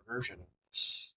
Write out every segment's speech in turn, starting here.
version of this.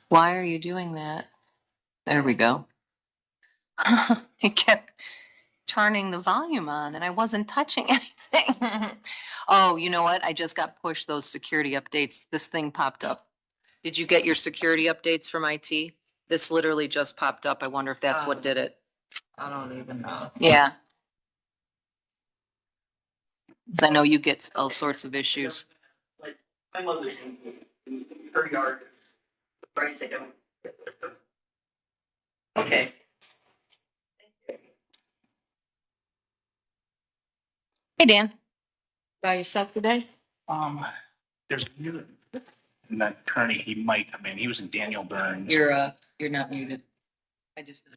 Why are you doing that? There we go. It kept turning the volume on and I wasn't touching anything. Oh, you know what? I just got pushed those security updates. This thing popped up. Did you get your security updates from IT? This literally just popped up. I wonder if that's what did it. I don't even know. Yeah. 'Cause I know you get all sorts of issues. Like, my mother's in her yard. Right, take them. Okay. Hey, Dan. By yourself today? There's a new, an attorney, he might come in. He was in Daniel Burns. You're not muted. I just.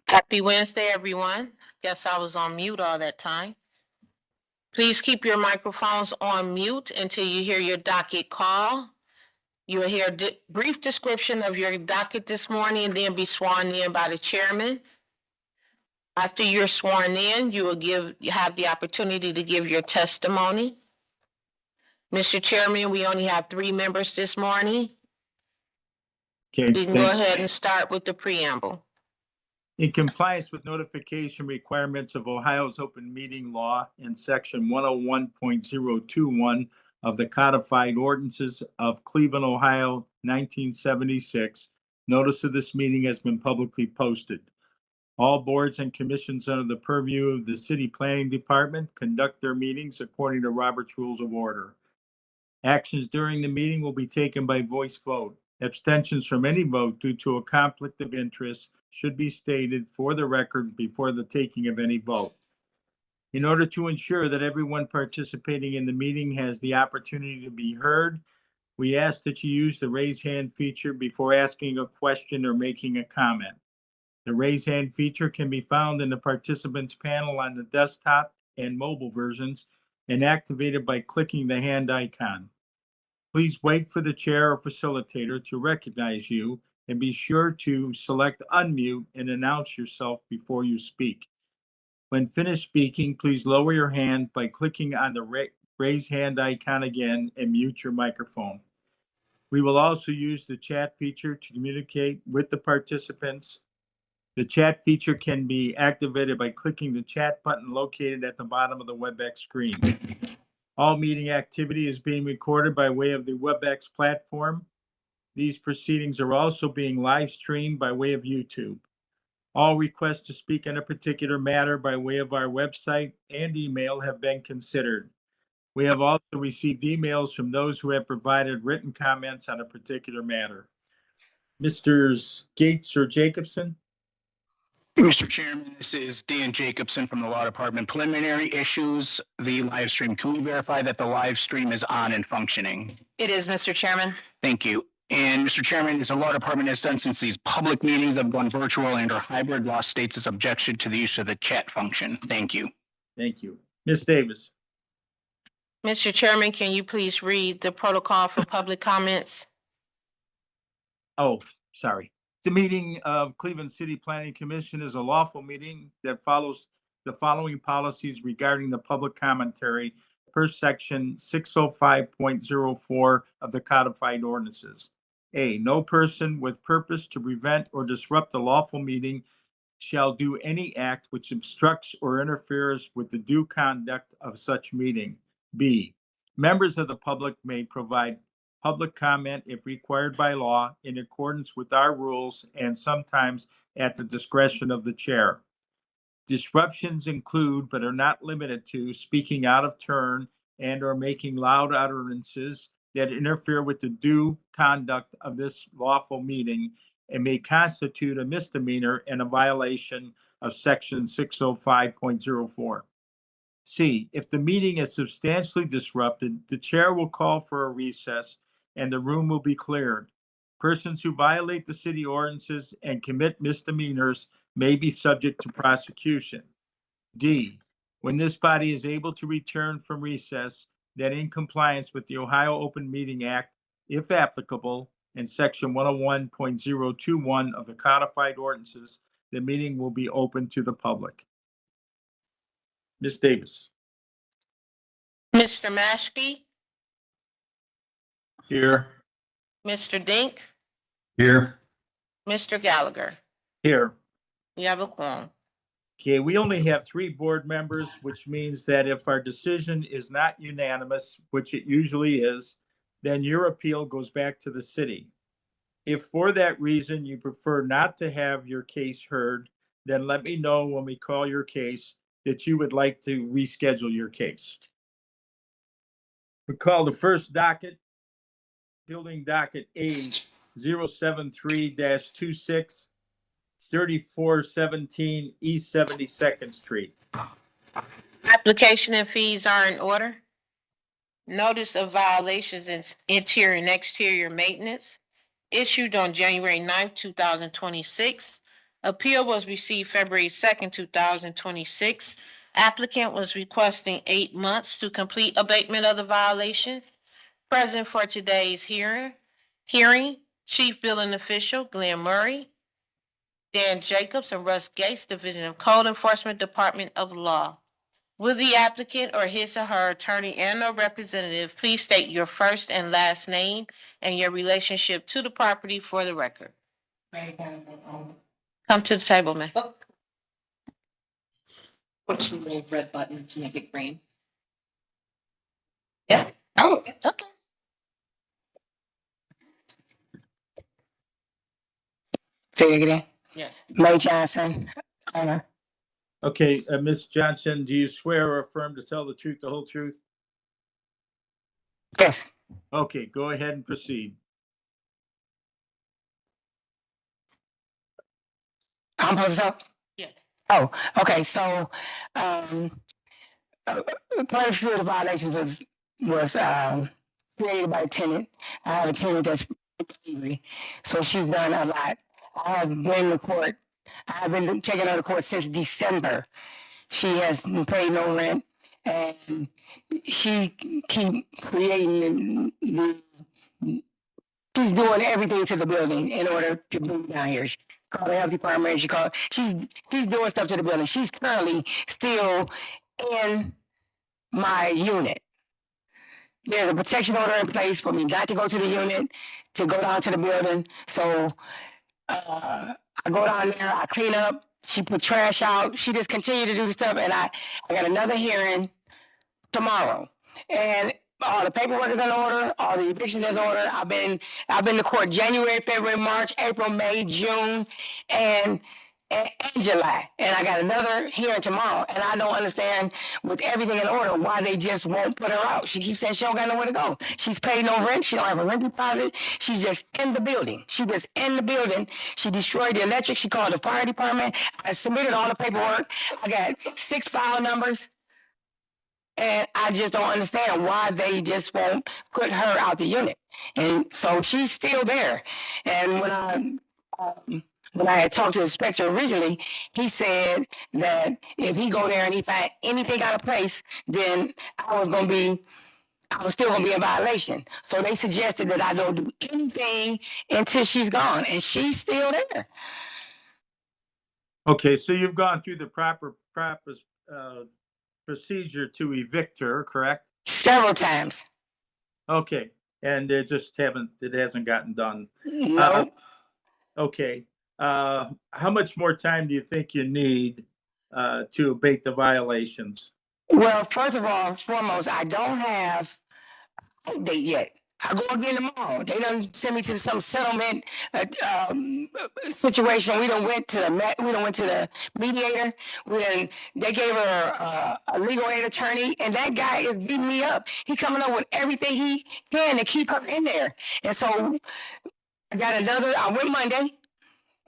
Happy Wednesday, everyone. Guess I was on mute all that time. Please keep your microphones on mute until you hear your docket call. You will hear a brief description of your docket this morning and then be sworn in by the chairman. After you're sworn in, you have the opportunity to give your testimony. Mr. Chairman, we only have 3 members this morning. Okay, You can go ahead and start with the preamble. in compliance with notification requirements of Ohio's open meeting law and section 101.021 of the codified ordinances of Cleveland, Ohio, 1976, notice of this meeting has been publicly posted. All boards and commissions under the purview of the City Planning Department conduct their meetings according to Robert's Rules of Order. Actions during the meeting will be taken by voice vote. Abstentions from any vote due to a conflict of interest should be stated for the record before the taking of any vote. In order to ensure that everyone participating in the meeting has the opportunity to be heard, we ask that you use the raise hand feature before asking a question or making a comment. The raise hand feature can be found in the participants panel on the desktop and mobile versions and activated by clicking the hand icon. Please wait for the chair or facilitator to recognize you and be sure to select unmute and announce yourself before you speak. When finished speaking, please lower your hand by clicking on the raise hand icon again and mute your microphone. We will also use the chat feature to communicate with the participants. The chat feature can be activated by clicking the chat button located at the bottom of the WebEx screen. All meeting activity is being recorded by way of the WebEx platform. These proceedings are also being live streamed by way of YouTube. All requests to speak on a particular matter by way of our website and email have been considered. We have also received emails from those who have provided written comments on a particular matter. Mr. Gates or Jacobson? Mr. Chairman, this is Dan Jacobson from the Law Department. Preliminary issues, the live stream. Can we verify that the live stream is on and functioning? It is, Mr. Chairman. Thank you. And Mr. Chairman, as the Law Department has done since these public meetings have gone virtual and or hybrid, law states its objection to the use of the chat function. Thank you. Thank you. Ms. Davis? Mr. Chairman, can you please read the protocol for public comments? Oh, sorry. The meeting of Cleveland City Planning Commission is a lawful meeting that follows the following policies regarding the public commentary per section 605.04 of the codified ordinances. A, no person with purpose to prevent or disrupt the lawful meeting shall do any act which obstructs or interferes with the due conduct of such meeting. B, members of the public may provide public comment if required by law in accordance with our rules and sometimes at the discretion of the chair. Disruptions include, but are not limited to, speaking out of turn and or making loud utterances that interfere with the due conduct of this lawful meeting and may constitute a misdemeanor and a violation of section 605.04. C, if the meeting is substantially disrupted, the chair will call for a recess and the room will be cleared. Persons who violate the city ordinances and commit misdemeanors may be subject to prosecution. D, when this body is able to return from recess, that in compliance with the Ohio Open Meeting Act, if applicable, and section 101.021 of the codified ordinances, the meeting will be open to the public. Ms. Davis? Mr. Maschke, Here. Mr. Dink, Here. Mr. Gallagher. Here. You have a quorum. Okay, we only have 3 board members, which means that if our decision is not unanimous, which it usually is, then your appeal goes back to the city. If for that reason you prefer not to have your case heard, then let me know when we call your case that you would like to reschedule your case. We call the first docket, building docket A 073-26, 3417 East 72nd Street. Application and fees are in order. Notice of violations in interior and exterior maintenance issued on January 9th, 2026. Appeal was received February 2nd, 2026. Applicant was requesting 8 months to complete abatement of the violations. Present for today's hearing, Chief Billing Official Glenn Murray, Dan Jacobs, and Russ Gates, Division of Code Enforcement, Department of Law. Will the applicant or his or her attorney and/or representative please state your first and last name and your relationship to the property for the record? Come to the table, ma'am. Push the little red button to make it green. Yeah. Oh, okay. Say it again. Yes. May Johnson. Okay, Ms. Johnson, do you swear or affirm to tell the truth, the whole truth? Yes. Okay, go ahead and proceed. I'm supposed to talk? Yes. Oh, okay, so, quite a few of the violations was created by a tenant. I have a tenant that's angry, so she's done a lot. I have been to court. I have been taking her to court since December. She has paid no rent, and she keep creating she's doing everything to the building in order to bring me down here. She called the health department. She's doing stuff to the building. She's currently still in my unit. There's a protection order in place for me not to go to the unit, to go down to the building. So I go down there, I clean up, she put trash out, she just continued to do stuff, and I got another hearing tomorrow. And all the paperwork is in order, all the evictions is in order. I've been to court January, February, March, April, May, June, and July. And I got another hearing tomorrow, and I don't understand, with everything in order, why they just won't put her out. She keeps saying she don't got nowhere to go. She's paid no rent. She don't have a rent deposit. She's just in the building. She destroyed the electric. She called the fire department. I submitted all the paperwork. I got 6 file numbers. And I just don't understand why they just won't put her out the unit. And so she's still there. And when I had talked to the inspector originally, he said that if he go there and he find anything out of place, then I was still gonna be in violation. So they suggested that I don't do anything until she's gone, and she's still there. Okay, so you've gone through the proper procedure to evict her, correct? Several times. Okay, and it hasn't gotten done. No. Okay, how much more time do you think you need to abate the violations? Well, first of all, foremost, I don't have a date yet. I go again tomorrow. They done send me to some settlement situation. We done went to the mediator. They gave her a legal aid attorney, and that guy is beating me up. He coming up with everything he can to keep her in there. And so I went Monday,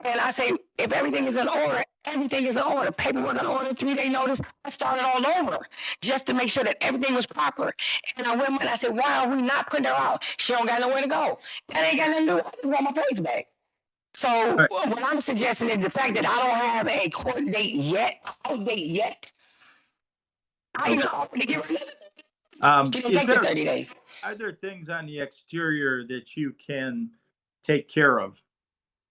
and I say, if everything is in order, everything is in order. Paperwork in order, 3-day notice. I started all over just to make sure that everything was proper. And I went and I said, why are we not putting her out? She don't got nowhere to go. That ain't got nothing to do with it. I just want my place back. So what I'm suggesting is the fact that I don't have a court date yet, I even offered to give her another. She can take the 30 days. Are there things on the exterior that you can take care of?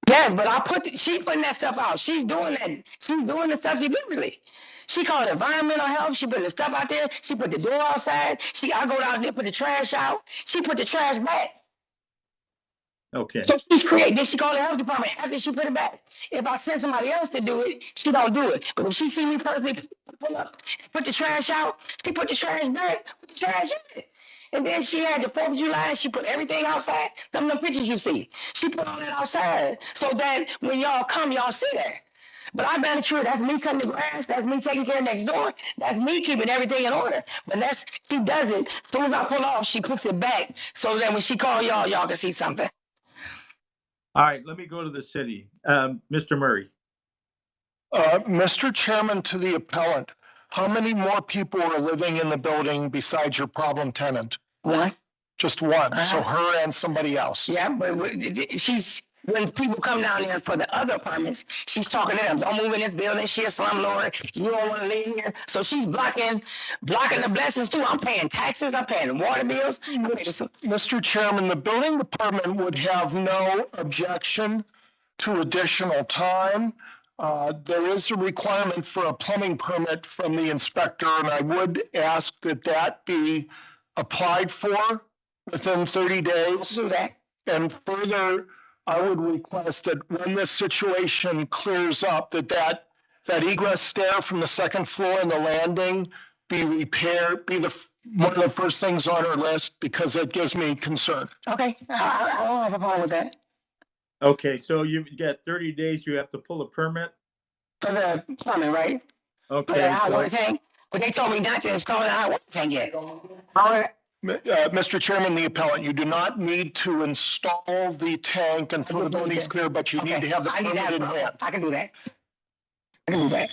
Yeah, but she's putting that stuff out. She's doing that. She's doing the stuff deliberately. She called environmental health. She put the stuff out there. She put the door outside. I go down there, put the trash out. She put the trash back. Okay. So she's creating. Then she called the health department after she put it back. If I send somebody else to do it, she don't do it. But if she see me personally pull up, put the trash out, she put the trash back, put the trash in it. And then she had the 4th of July, she put everything outside. Some of the pictures you see. She put all that outside so that when y'all come, y'all see that. But I better sure that's me cutting the grass, that's me taking care of next door, that's me keeping everything in order. But she does it. As soon as I pull off, she puts it back so that when she call y'all can see something. All right, let me go to the city. Mr. Murray. Mr. Chairman, to the appellant, how many more people are living in the building besides your problem tenant? One. Just one, so her and somebody else. Yeah, but when people come down there for the other apartments, she's talking to them, don't move in this building, she a slumlord, you don't wanna live here. So she's blocking the blessings too. I'm paying taxes, I'm paying water bills. I'm paying this- Mr. Chairman, the building department would have no objection to additional time. There is a requirement for a plumbing permit from the inspector, and I would ask that that be applied for within 30 days. do that. And further, I would request that when this situation clears up, that egress stair from the second floor and the landing be repaired, one of the first things on our list, because it gives me concern. Okay, I don't have a problem with that. Okay, so you got 30 days, you have to pull a permit? For the plumbing, right? For Okay, the hot water so, tank, but they told me not to install the hot water tank yet. All right, Mr. Chairman, the appellant, you do not need to install the tank until the building's clear, but you need to have the I need to permit in have, hand. I can do that. I can do that.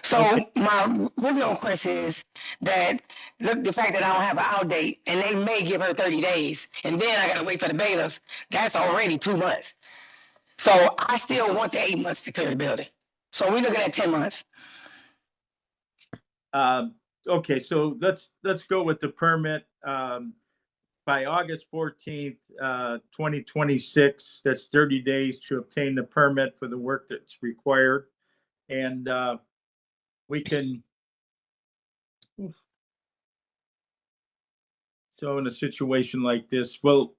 So my original question is that, look, the fact that I don't have an out date and they may give her 30 days and then I gotta wait for the bailiffs, that's already 2 months. So I still want the 8 months to clear the building. So we're looking at 10 months. okay, so let's go with the permit. By August 14th, 2026, that's 30 days to obtain the permit for the work that's required. And we can. So in a situation like this, well,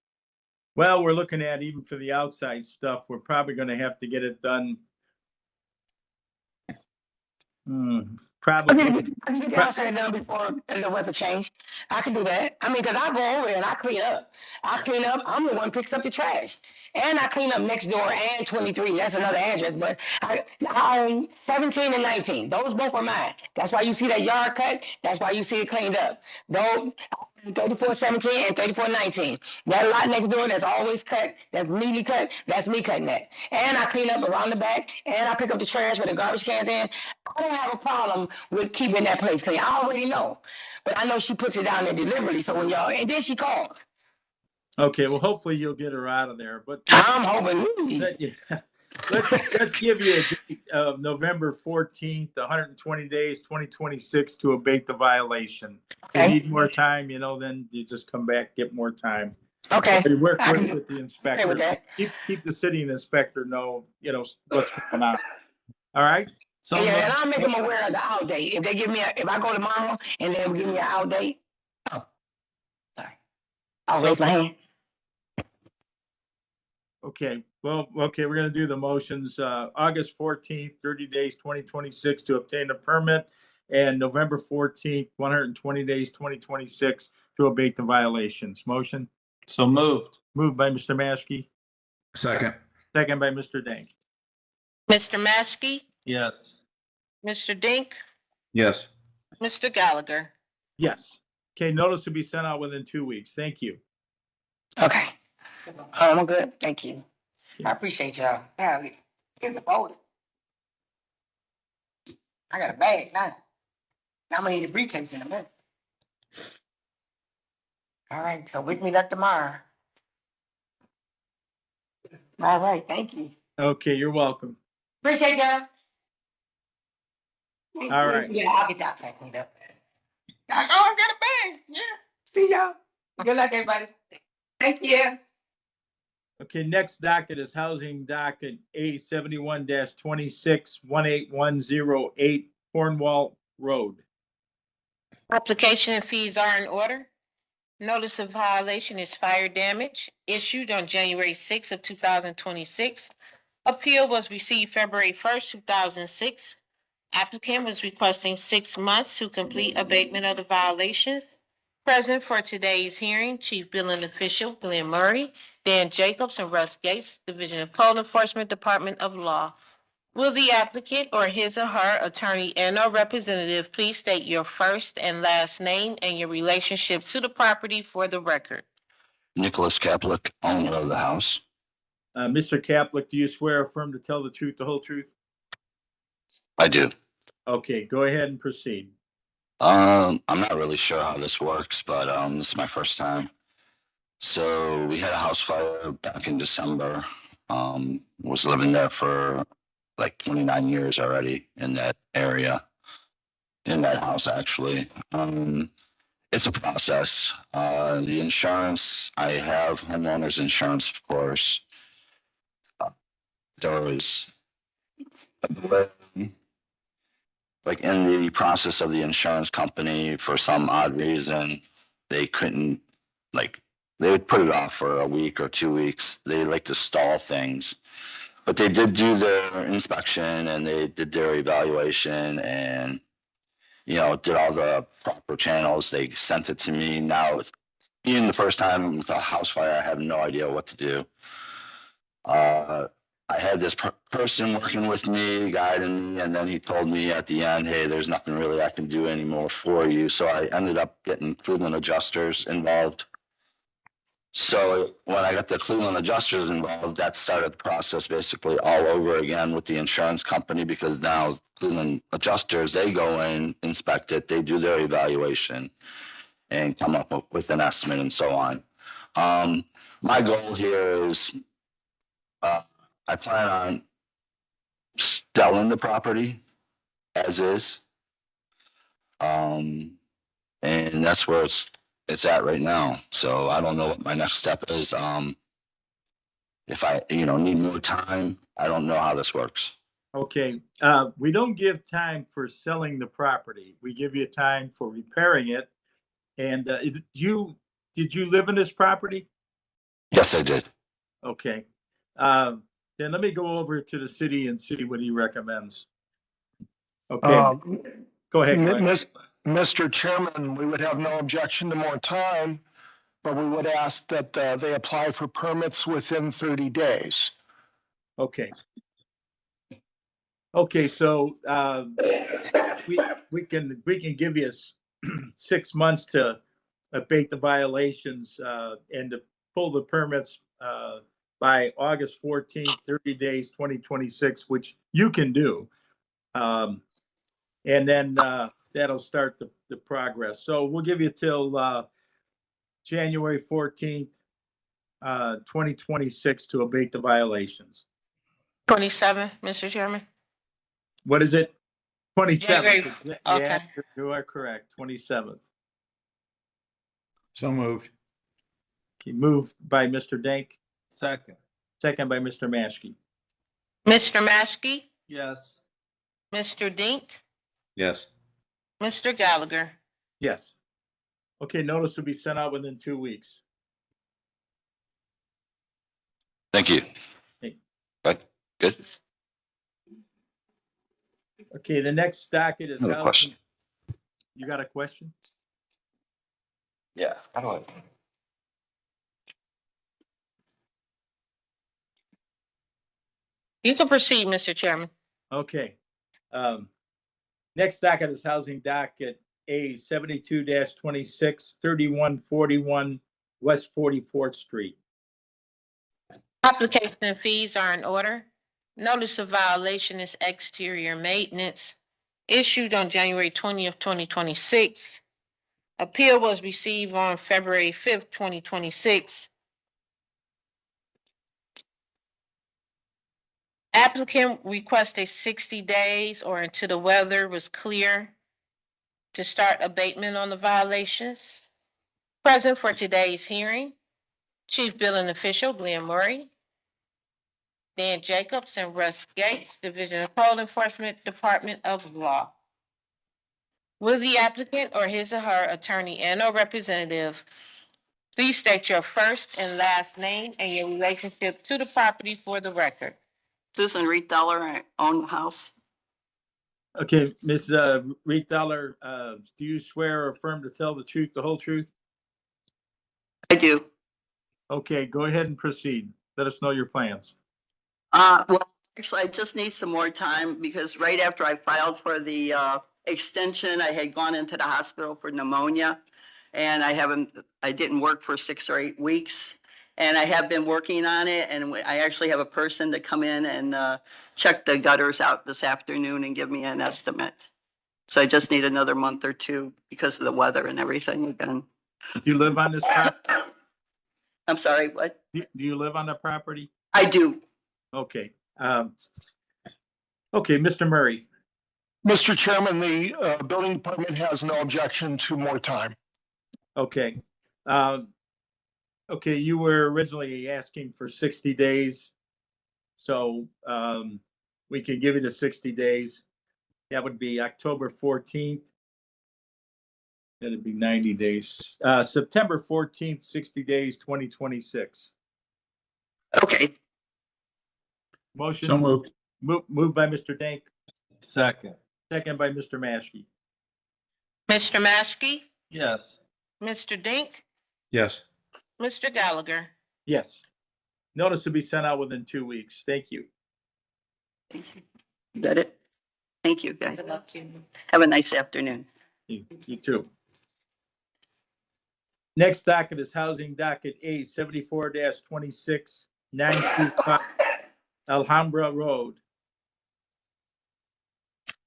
we're looking at, even for the outside stuff, we're probably gonna have to get it done. I Probably, can get the outside done before the weather change. I can do that. I mean, cause I go over there and I clean up. I'm the one who picks up the trash. And I clean up next door and 23, that's another address, but I own 17 and 19. Those both are mine. That's why you see that yard cut. That's why you see it cleaned up. Those 3417 and 3419. That lot next door that's always cut, that's neatly cut, that's me cutting that. And I clean up around the back and I pick up the trash where the garbage cans in. I don't have a problem with keeping that place clean. I already know. But I know she puts it down there deliberately. So when y'all, and then she calls. okay, well, hopefully you'll get her out of there, but I'm hoping. let's give you a date of November 14th, 120 days, 2026 to abate the violation. If you Okay. need more time, then you just come back, get more time. Okay. Work I can- with the Okay with inspector. that. Keep the city and inspector know, what's going on. All right? So, Yeah, and I'll make them aware of the out date. If they give me if I go tomorrow and they give me an out date. Oh, sorry. I'll So- raise my hand. okay, well, okay, we're gonna do the motions, August 14th, 30 days, 2026 to obtain a permit, and November 14th, 120 days, 2026 to abate the violations. Motion? So moved. Moved by Mr. Maskey, Second. second by Mr. Dank. Mr. Maskey, Yes. Mr. Dink, Yes. Mr. Gallagher. Yes. Okay, notice will be sent out within 2 weeks. Thank you. Okay. I'm good. Thank you. I appreciate y'all. Yeah, here's the folder. I got a bag now. Now I'm gonna need a briefcase in a minute. All right, so wish me luck tomorrow. All right, thank you. Okay, you're welcome. Appreciate y'all. All right. Yeah, I'll get that cleaned up. I got a bag. Yeah. See y'all. Good luck, everybody. Thank you. Okay, next docket is housing docket A 71-26 18108 Cornwall Road. Application and fees are in order. Notice of violation is fire damage issued on January 6th of 2026. Appeal was received February 1st, 2006. Applicant was requesting 6 months to complete abatement of the violations. Present for today's hearing, Chief Billing Official Glenn Murray, Dan Jacobs, and Russ Gates, Division of Code Enforcement, Department of Law. Will the applicant or his or her attorney and/or representative please state your first and last name and your relationship to the property for the record? Nicholas Kaplik, owner of the house. Mr. Kaplik, do you swear or affirm to tell the truth, the whole truth? I do. Okay, go ahead and proceed. I'm not really sure how this works, but this is my first time. So we had a house fire back in December. Was living there for like 29 years already in that area, in that house, actually. It's a process. The insurance, I have homeowners insurance, of course. There was a delay, like in the process of the insurance company, for some odd reason, they couldn't, like, they would put it off for a week or 2 weeks. They like to stall things. But they did do their inspection and they did their evaluation and, you know, did all the proper channels. They sent it to me. Now, even the first time with a house fire, I have no idea what to do. I had this person working with me, guiding me, and then he told me at the end, hey, there's nothing really I can do anymore for you. So I ended up getting Cleveland adjusters involved. So when I got the Cleveland adjusters involved, that started the process basically all over again with the insurance company, because now Cleveland adjusters, they go in, inspect it, they do their evaluation and come up with an estimate and so on. My goal here is I plan on selling the property as is. And that's where it's at right now. So I don't know what my next step is. If I, need more time, I don't know how this works. Okay, we don't give time for selling the property. We give you time for repairing it. And did you live in this property? Yes, I did. Okay. Then let me go over to the city and see what he recommends. Okay, go ahead. Mr. Chairman, we would have no objection to more time, but we would ask that they apply for permits within 30 days. Okay. Okay, so we can give you 6 months to abate the violations and to pull the permits by August 14th, 30 days, 2026, which you can do. And then that'll start the progress. So we'll give you till January 14th, 2026 to abate the violations. 27, Mr. Chairman. What is it? 27th. January, Yeah, okay. you are correct. 27th. So moved. Okay, moved by Mr. Dank, Second. second by Mr. Maschke. Mr. Maschke, Yes. Mr. Dink, Yes. Mr. Gallagher. Yes. Okay, notice will be sent out within 2 weeks. Thank you. Hey. Right, good. Okay, the next docket is. I have a question. You got a question? Yeah. How do I? You can proceed, Mr. Chairman. Okay. Next docket is housing docket A 72-26, 3141 West 44th Street. Application and fees are in order. Notice of violation is exterior maintenance, issued on January 20th, 2026. Appeal was received on February 5th, 2026. Applicant requested 60 days or until the weather was clear to start abatement on the violations. Present for today's hearing, Chief Billing Official Glenn Murray, Dan Jacobs, and Russ Gates, Division of Code Enforcement, Department of Law. Will the applicant or his or her attorney and/or representative please state your first and last name and your relationship to the property for the record? Susan Riethaler, I own the house. Okay, Ms. Riethaler, do you swear or affirm to tell the truth, the whole truth? I do. Okay, go ahead and proceed. Let us know your plans. Well, actually, I just need some more time because right after I filed for the extension, I had gone into the hospital for pneumonia, and I didn't work for 6 or 8 weeks. And I have been working on it, and I actually have a person to come in and check the gutters out this afternoon and give me an estimate. So I just need another month or two because of the weather and everything again. Do you live on this property? I'm sorry, what? Do you live on the property? I do. Okay. Okay, Mr. Murray. Mr. Chairman, the building department has no objection to more time. Okay. Okay, you were originally asking for 60 days. So we can give you the 60 days. That would be October 14th. That'd be 90 days. September 14th, 60 days, 2026. Okay, Motion. So moved. Moved by Mr. Dank, Second. second by Mr. Maskey. Mr. Maskey, Yes. Mr. Dink, Yes. Mr. Gallagher. Yes. Notice to be sent out within 2 weeks. Thank you. thank you. Is that it? Thank you, guys. Good luck to you. Have a nice afternoon. You too. Next docket is housing docket A 74-26 925 Alhambra Road.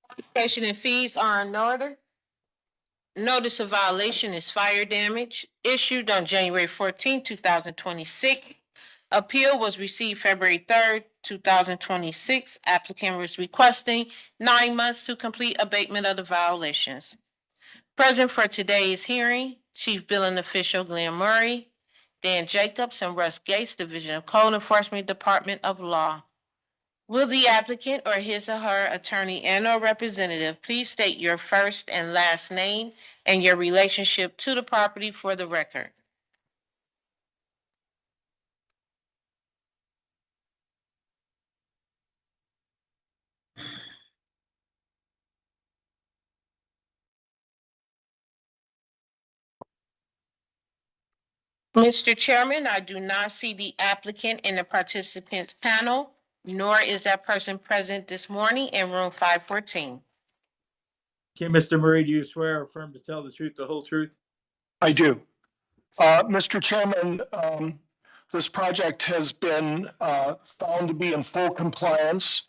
Application and fees are in order. Notice of violation is fire damage issued on January 14, 2026. Appeal was received February 3rd, 2026. Applicant was requesting 9 months to complete abatement of the violations. Present for today's hearing, Chief Billing Official Glenn Murray, Dan Jacobs, and Russ Gates, Division of Code Enforcement, Department of Law. Will the applicant or his or her attorney and/or representative please state your first and last name and your relationship to the property for the record? Mr. Chairman, I do not see the applicant in the participants panel, nor is that person present this morning in room 514. Okay, Mr. Murray, do you swear or affirm to tell the truth, the whole truth? I do. Mr. Chairman, this project has been found to be in full compliance,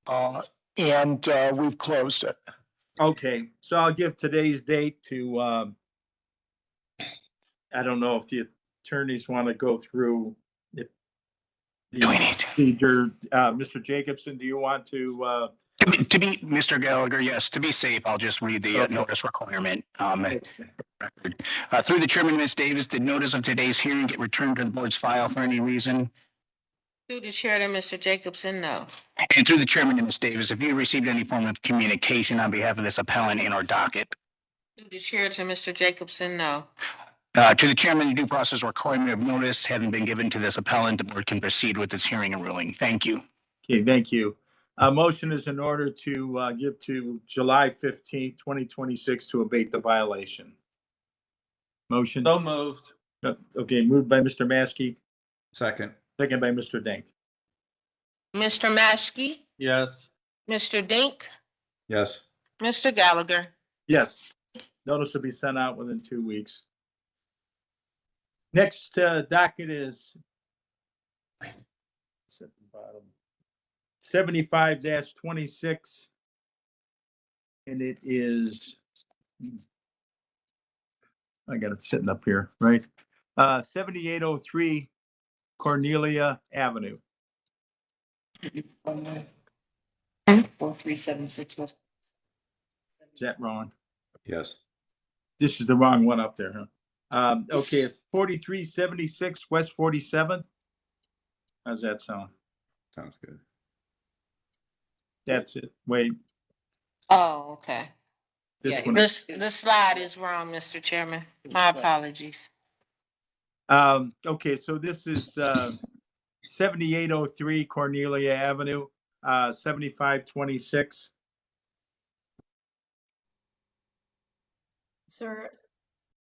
and we've closed it. Okay, so I'll give today's date to, I don't know if the attorneys want to go through the Do we need? procedure. Mr. Jacobson, do you want to, To be, Mr. Gallagher, yes, to be safe, I'll just read the Okay. notice requirement. Record. Through the chairman, Ms. Davis, did notice of today's hearing get returned to the board's file for any reason? Through the chair to Mr. Jacobson, no. And through the chairman, Ms. Davis, have you received any form of communication on behalf of this appellant in our docket? Through the chair to Mr. Jacobson, no. To the chairman, the due process requirement of notice having been given to this appellant, the board can proceed with this hearing and ruling. Thank you. okay, thank you. A motion is in order to give to July 15th, 2026 to abate the violation. Motion. So moved. Okay, moved by Mr. Maskey, Second. second by Mr. Dank. Mr. Maskey, Yes. Mr. Dink, Yes. Mr. Gallagher. Yes, notice will be sent out within 2 weeks. Next docket is 75-26. And it is, I got it sitting up here, right? 7803 Cornelia Avenue. 4376 West. Is that wrong? Yes. This is the wrong one up there, huh? Okay, 4376 West 47th. How's that sound? Sounds good. That's it. Wait, Oh, okay. this Yeah, one. The slide is wrong, Mr. Chairman. My apologies. Okay, so this is 7803 Cornelia Avenue, 7526. Sir,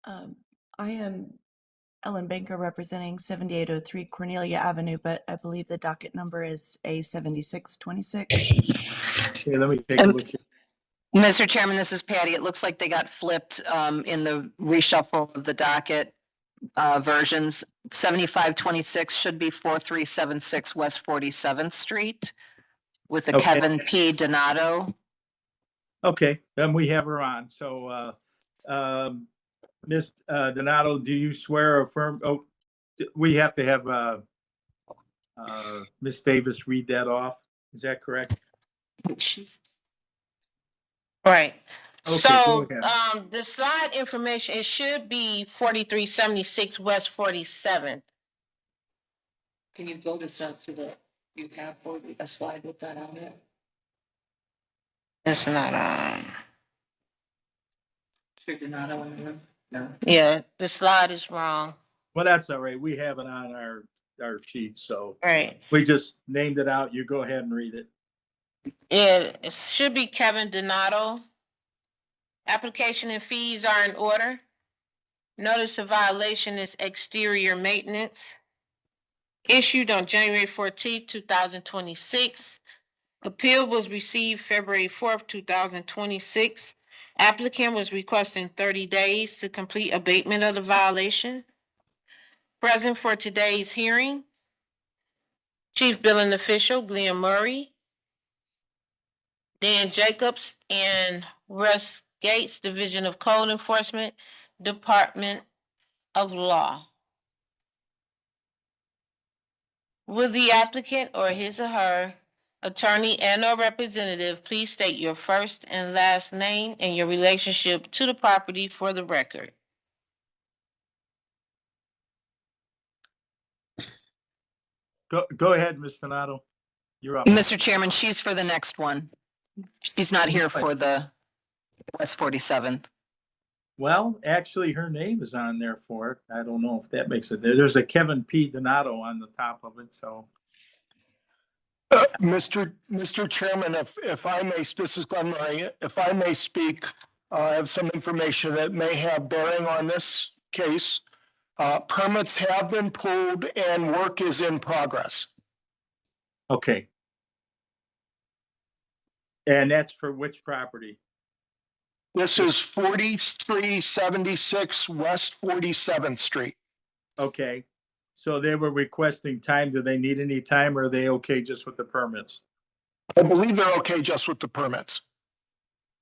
I am Ellen Banker representing 7803 Cornelia Avenue, but I believe the docket number is A7626. Okay, let me take a look here. Mr. Chairman, this is Patty. It looks like they got flipped in the reshuffle of the docket versions. 7526 should be 4376 West 47th Street with the Okay. Kevin P. Donato. Okay, then we have her on. So, Ms. Donato, do you swear or affirm? Oh, we have to have Ms. Davis read that off. Is that correct? Right. Okay, So, go ahead. the slide information, it should be 4376 West 47th. Can you go to the, you have a slide with that on it? It's not, No. yeah, the slide is wrong. Well, that's all right. We have it on our sheet, so Right. we just named it out. You go ahead and read it. Yeah, it should be Kevin Donato. Application and fees are in order. Notice of violation is exterior maintenance. Issued on January 14th, 2026. Appeal was received February 4th, 2026. Applicant was requesting 30 days to complete abatement of the violation. Present for today's hearing, Chief Billing Official Glenn Murray, Dan Jacobs, and Russ Gates, Division of Code Enforcement, Department of Law. Will the applicant or his or her attorney and or representative please state your first and last name and your relationship to the property for the record? Go ahead, Ms. Donato. You're up. Mr. Chairman, she's for the next one. She's not here for the West 47th. Well, actually, her name is on there for it. I don't know if that makes it. There's a Kevin P. Donato on the top of it, so. Mr. Chairman, if I may, this is Glenn Murray. If I may speak, I have some information that may have bearing on this case. Permits have been pulled and work is in progress. Okay. And that's for which property? This is 4376 West 47th Street. Okay. So they were requesting time. Do they need any time or are they okay just with the permits? I believe they're okay just with the permits.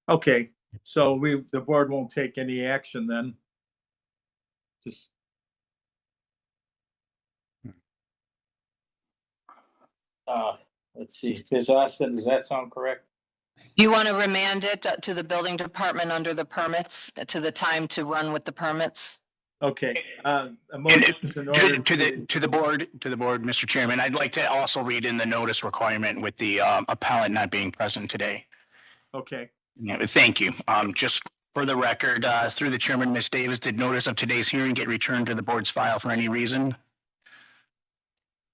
Okay, so the board won't take any action then. Just. Let's see, Ms. Austin, does that sound correct? Do you want to remand it to the building department under the permits, to the time to run with the permits? Okay, a motion is in order To the board, Mr. Chairman, I'd like to also read in the notice requirement with the appellant not being present today. Okay, Yeah, thank you. Just for the record, through the chairman, Ms. Davis, did notice of today's hearing get returned to the board's file for any reason?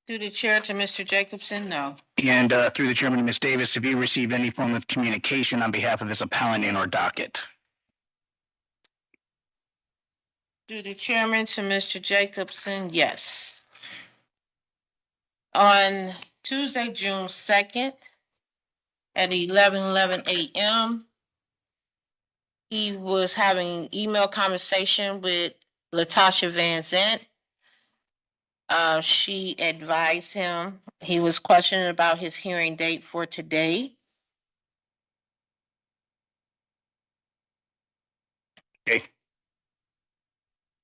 Through the chair to Mr. Jacobson, no. And through the chairman, Ms. Davis, have you received any form of communication on behalf of this appellant in or docket? Through the chairman to Mr. Jacobson, yes. On Tuesday, June 2nd at 11:11 a.m., he was having email conversation with Latasha Van Zant. She advised him, he was questioning about his hearing date for today. Okay.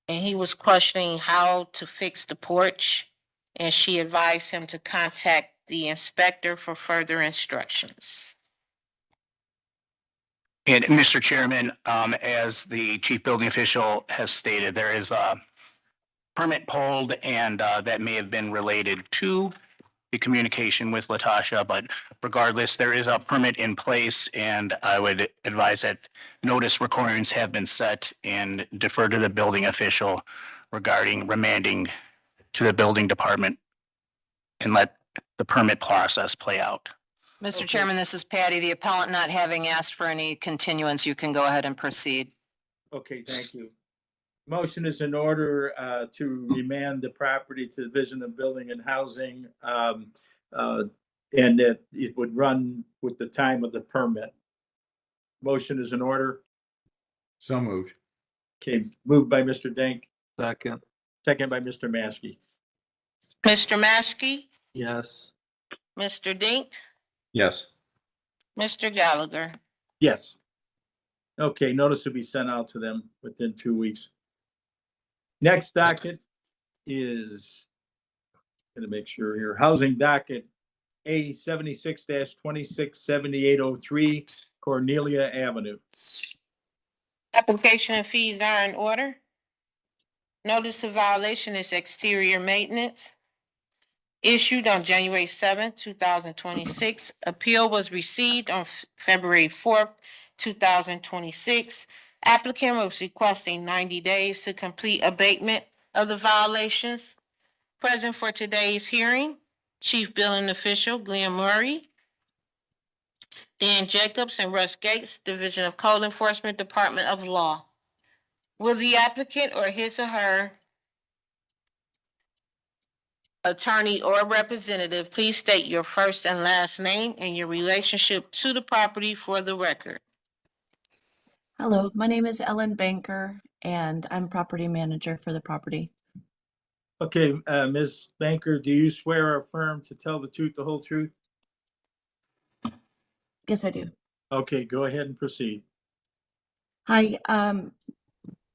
And he was questioning how to fix the porch, and she advised him to contact the inspector for further instructions. And Mr. Chairman, as the chief building official has stated, there is a permit pulled and that may have been related to the communication with Latasha, but regardless, there is a permit in place and I would advise that notice requirements have been set and defer to the building official regarding remanding to the building department and let the permit process play out. Mr. Chairman, this is Patty. The appellant not having asked for any continuance, you can go ahead and proceed. okay, thank you. Motion is in order to remand the property to the Division of Building and Housing, and that it would run with the time of the permit. Motion is in order. So moved. Okay, moved by Mr. Denk, Second. second by Mr. Maskey. Mr. Maskey, Yes. Mr. Dink, Yes. Mr. Gallagher. Yes. Okay, notice will be sent out to them within 2 weeks. Next docket is Gonna make sure here. Housing docket A 76-267803 Cornelia Avenue. Application and fees are in order. Notice of violation is exterior maintenance. Issued on January 7th, 2026. Appeal was received on February 4th, 2026. Applicant was requesting 90 days to complete abatement of the violations. Present for today's hearing, Chief Billing Official Glenn Murray, Dan Jacobs, and Russ Gates, Division of Code Enforcement, Department of Law. Will the applicant or his or her attorney or representative please state your first and last name and your relationship to the property for the record? Hello, my name is Ellen Banker, and I'm property manager for the property. Okay, Ms. Banker, do you swear or affirm to tell the truth, the whole truth? Yes, I do. Okay, go ahead and proceed. Hi,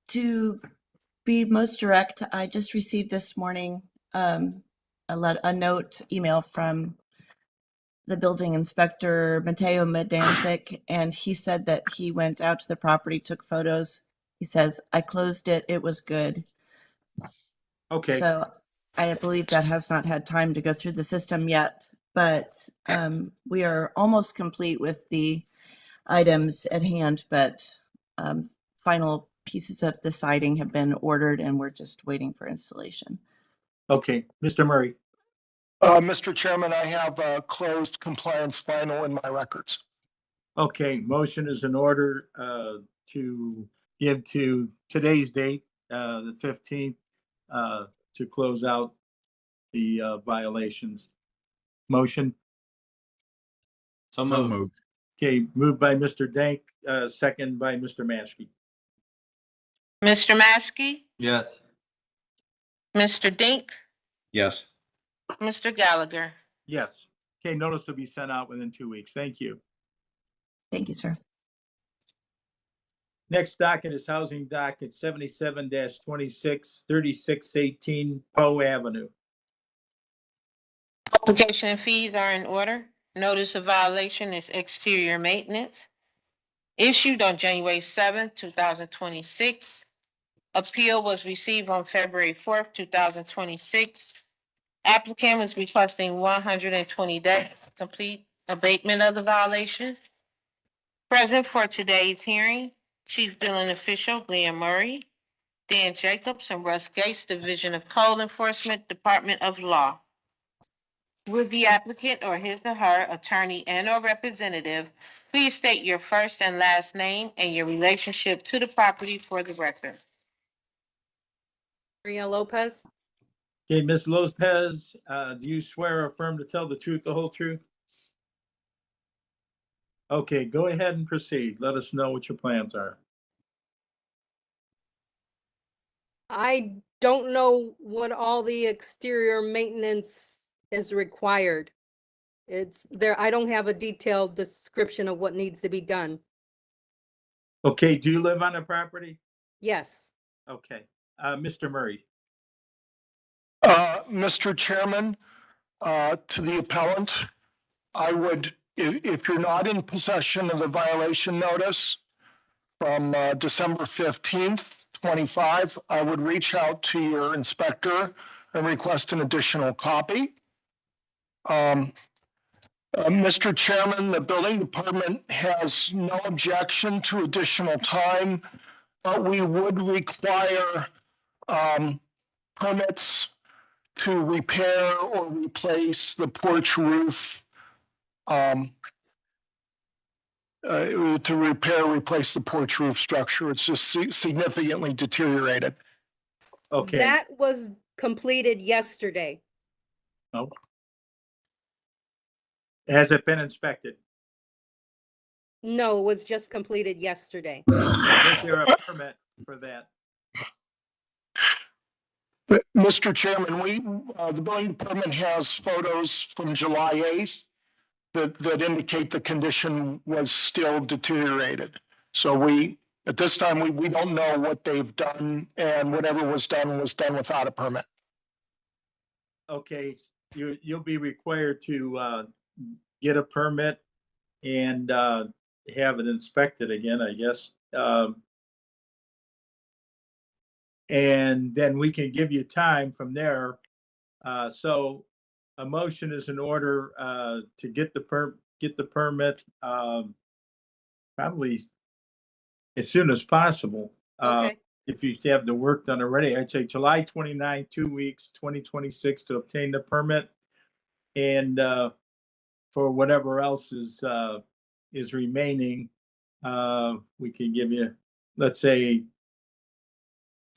to be most direct, I just received this morning a note email from the building inspector, Mateo Medancic, and he said that he went out to the property, took photos. He says, I closed it, it was good. Okay, So I believe that has not had time to go through the system yet, but we are almost complete with the items at hand, but final pieces of the siding have been ordered and we're just waiting for installation. okay, Mr. Murray. Mr. Chairman, I have a closed compliance final in my records. Okay, motion is in order to give to today's date, the 15th, to close out the violations. Motion. So moved. Okay, moved by Mr. Dank, second by Mr. Maskey. Mr. Maskey, Yes. Mr. Dink, Yes. Mr. Gallagher. Yes. Okay, notice will be sent out within 2 weeks. Thank you. Thank you, sir. Next docket is housing docket 77-263618 Poe Avenue. Application and fees are in order. Notice of violation is exterior maintenance. Issued on January 7th, 2026. Appeal was received on February 4th, 2026. Applicant was requesting 120 days to complete abatement of the violation. Present for today's hearing, Chief Billing Official Glenn Murray, Dan Jacobs, and Russ Gates, Division of Code Enforcement, Department of Law. Will the applicant or his or her attorney and or representative please state your first and last name and your relationship to the property for the record? Maria Lopez. Okay, Ms. Lopez, do you swear or affirm to tell the truth, the whole truth? Okay, go ahead and proceed. Let us know what your plans are. I don't know what all the exterior maintenance is required. It's there. I don't have a detailed description of what needs to be done. Okay, do you live on the property? Yes. Okay, Mr. Murray. Mr. Chairman, to the appellant, I would, if you're not in possession of the violation notice from December 15th, 25, I would reach out to your inspector and request an additional copy. Mr. Chairman, the building department has no objection to additional time, but we would require permits to repair or replace the porch roof. Replace the porch roof structure. It's just significantly deteriorated. Okay. That was completed yesterday. Oh. Has it been inspected? No, it was just completed yesterday. Is there a permit for that? Mr. Chairman, the building department has photos from July 8th that indicate the condition was still deteriorated. So at this time, we don't know what they've done, and whatever was done without a permit. okay, you'll be required to get a permit and have it inspected again, I guess. And then we can give you time from there. So a motion is in order to get the permit probably as soon as possible. Okay, If you have the work done already, I'd say July 29, 2 weeks, 2026 to obtain the permit. And for whatever else is remaining, we can give you, let's say,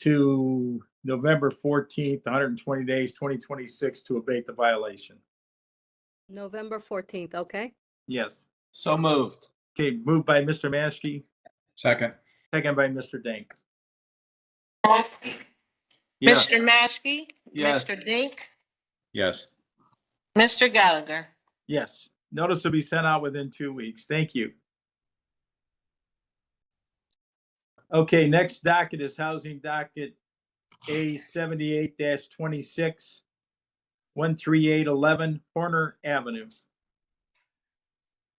to November 14th, 120 days, 2026 to abate the violation. November 14th, okay? Yes. So moved. Okay, moved by Mr. Maskey, Second. second by Mr. Dink. Mr. Maskey? Yes. Mr. Dink? Yes. Mr. Gallagher? Yes. Notice will be sent out within 2 weeks. Thank you. Okay, next docket is housing docket A 78-26, 13811 Horner Avenue.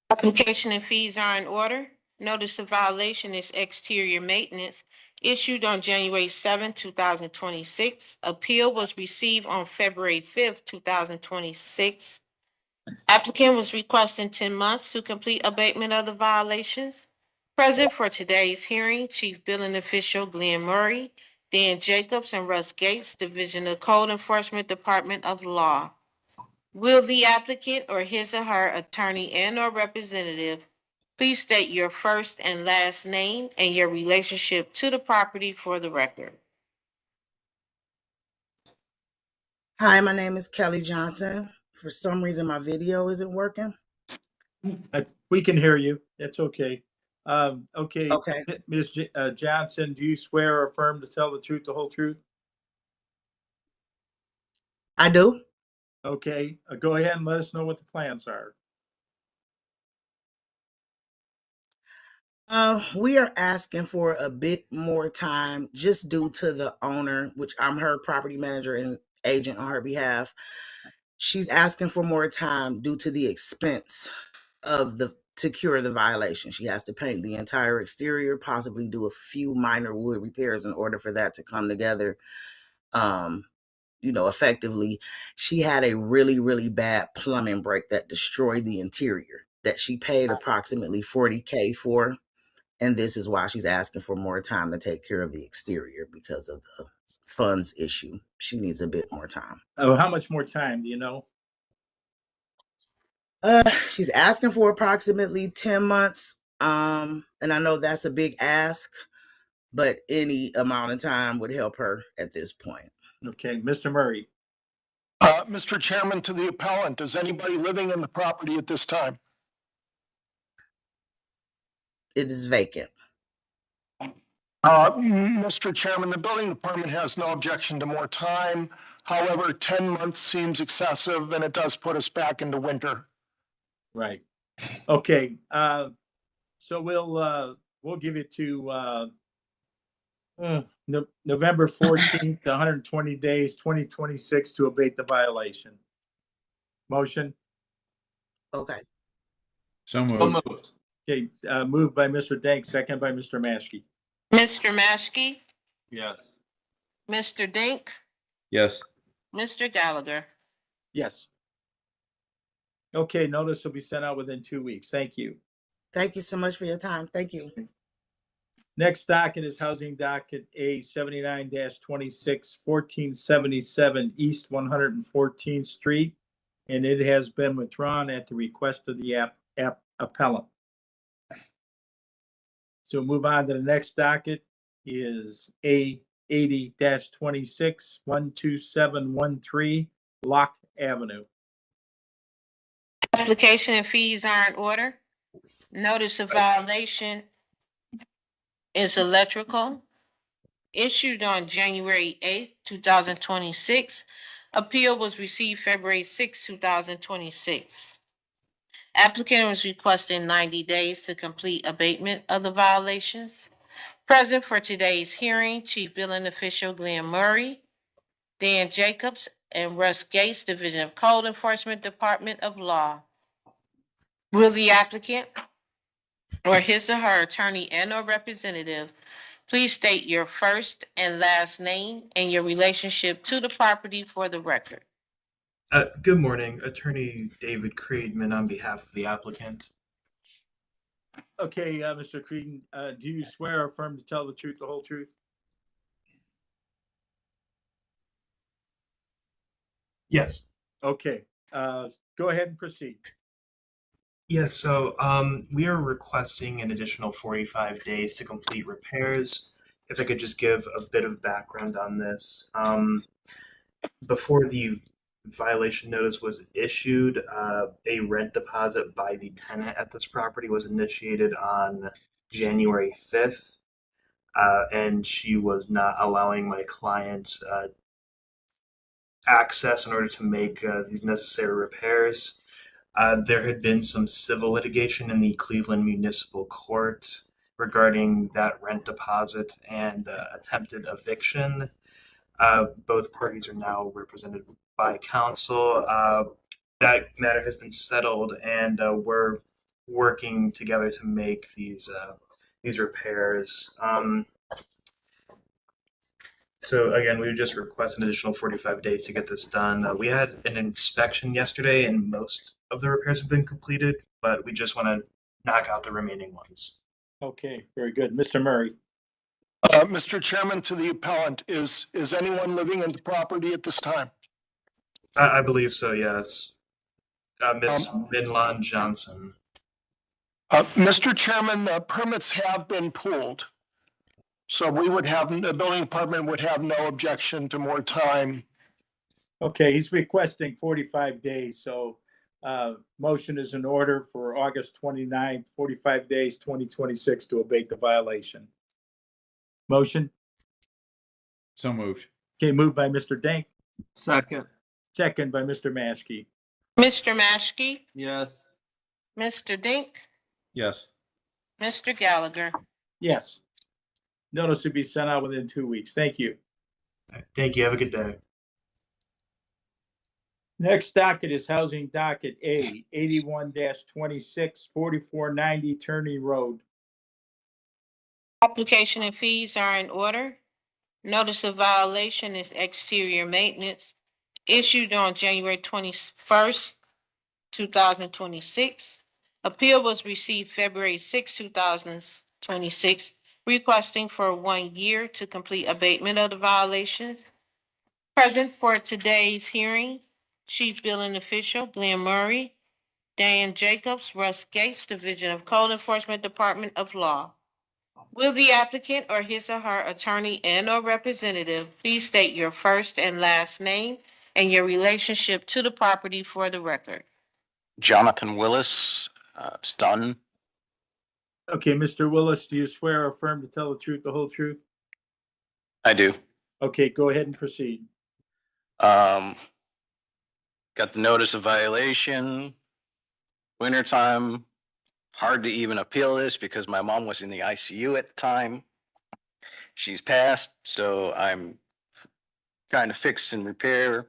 Application and fees are in order. Notice of violation is exterior maintenance issued on January 7, 2026. Appeal was received on February 5th, 2026. Applicant was requesting 10 months to complete abatement of the violations. Present for today's hearing, Chief Billing Official Glenn Murray, Dan Jacobs, and Russ Gates, Division of Code Enforcement Department of Law. Will the applicant or his or her attorney and/or representative please state your first and last name and your relationship to the property for the record? Hi, my name is Kelly Johnson. For some reason, my video isn't working. We can hear you. It's okay. Okay. Okay. Ms. Johnson, do you swear or affirm to tell the truth, the whole truth? I do. Okay, go ahead and let us know what the plans are. We are asking for a bit more time just due to the owner, which I'm her property manager and agent on her behalf. She's asking for more time due to the expense of to cure the violation. She has to paint the entire exterior, possibly do a few minor wood repairs in order for that to come together. Effectively. She had a really, really bad plumbing break that destroyed the interior that she paid approximately $40,000 for. And this is why she's asking for more time to take care of the exterior because of the funds issue. She needs a bit more time. Oh, how much more time do you know? She's asking for approximately 10 months. And I know that's a big ask, but any amount of time would help her at this point. Okay, Mr. Murray. Mr. Chairman, to the appellant, is anybody living in the property at this time? It is vacant. Mr. Chairman, the building department has no objection to more time. However, 10 months seems excessive and it does put us back into winter. Right. Okay. So we'll give it to November 14th, 120 days, 2026 to abate the violation. Motion. Okay. So moved. Okay, moved by Mr. Dank, second by Mr. Maskey. Mr. Maskey? Yes. Mr. Dink? Yes. Mr. Gallagher? Yes. Okay, notice will be sent out within 2 weeks. Thank you. Thank you so much for your time. Thank you. Next docket is housing docket A 79-26, 1477 East 114th Street, and it has been withdrawn at the request of the appellant. So move on to the next docket is A 80-26, 12713 Locke Avenue. Application and fees are in order. Notice of violation is electrical. Issued on January 8th, 2026. Appeal was received February 6, 2026. Applicant was requesting 90 days to complete abatement of the violations. Present for today's hearing, Chief Billing Official Glenn Murray, Dan Jacobs, and Russ Gates, Division of Code Enforcement, Department of Law. Will the applicant or his or her attorney and or representative please state your first and last name and your relationship to the property for the record? Good morning, Attorney David Creedman on behalf of the applicant. Okay, Mr. Creedon, do you swear or affirm to tell the truth, the whole truth? Yes. Okay, go ahead and proceed. Yes, so we are requesting an additional 45 days to complete repairs. If I could just give a bit of background on this. Before the violation notice was issued, a rent deposit by the tenant at this property was initiated on January 5th, and she was not allowing my client access in order to make these necessary repairs. There had been some civil litigation in the Cleveland Municipal Court regarding that rent deposit and attempted eviction. Both parties are now represented by counsel. That matter has been settled, and we're working together to make these repairs. So again, we would just request an additional 45 days to get this done. We had an inspection yesterday, and most of the repairs have been completed, but we just want to knock out the remaining ones. Okay, very good. Mr. Murray? Mr. Chairman, to the appellant, is anyone living in the property at this time? I believe so, yes. Miss Minlon Johnson. Mr. Chairman, permits have been pulled. So we would have, the building department would have no objection to more time. Okay, he's requesting 45 days, so motion is in order for August 29th, 45 days, 2026 to abate the violation. Motion? So moved. Okay, moved by Mr. Dank, Second. second by Mr. Maschke. Mr. Maschke, Yes. Mr. Dink, Yes. Mr. Gallagher. Yes. Notice to be sent out within 2 weeks. Thank you. Thank you. Have a good day. Next docket is Housing Docket A, 81-26, 4490 Turney Road. Application and fees are in order. Notice of violation is exterior maintenance issued on January 21st, 2026. Appeal was received February 6, 2026, requesting for 1 year to complete abatement of the violations. Present for today's hearing, Chief Billing Official Glenn Murray, Dan Jacobs, Russ Gates, Division of Code Enforcement, Department of Law. Will the applicant or his or her attorney and or representative please state your first and last name and your relationship to the property for the record? Jonathan Willis, son. Okay, Mr. Willis, do you swear or affirm to tell the truth, the whole truth? I do. Okay, go ahead and proceed. Got the notice of violation, wintertime. Hard to even appeal this because my mom was in the ICU at the time. She's passed, so I'm trying to fix and repair.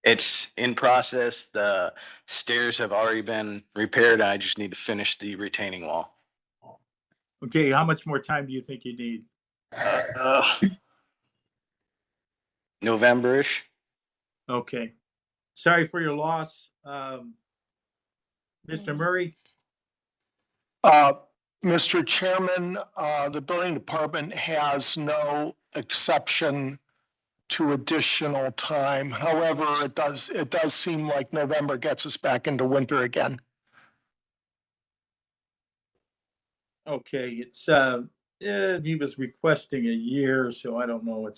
It's in process. The stairs have already been repaired. I just need to finish the retaining wall. Okay, how much more time do you think you need? November-ish. Okay. Sorry for your loss. Mr. Murray? Mr. Chairman, the building department has no exception to additional time. However, it does seem like November gets us back into winter again. Okay, it's he was requesting a year, so I don't know.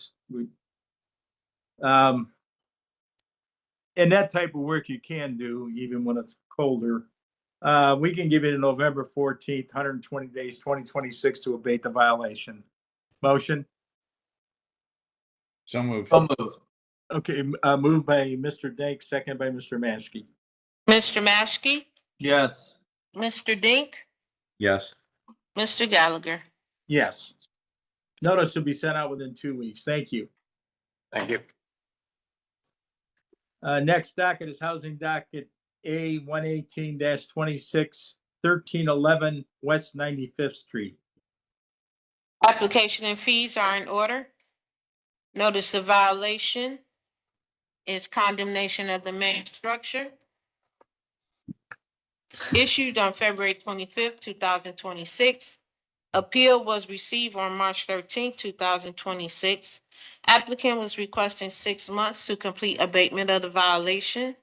And that type of work you can do even when it's colder. We can give it a November 14th, 120 days, 2026 to abate the violation. Motion? So moved. Okay, moved by Mr. Dank, second by Mr. Maschke. Mr. Maschke, Yes. Mr. Dink, Yes. Mr. Gallagher. Yes. Notice to be sent out within 2 weeks. Thank you. Thank you. Next docket is housing docket A 118-26, 1311 West 95th Street. Application and fees are in order. Notice of violation is condemnation of the main structure. Issued on February 25th, 2026. Appeal was received on March 13th, 2026. Applicant was requesting 6 months to complete abatement of the violation.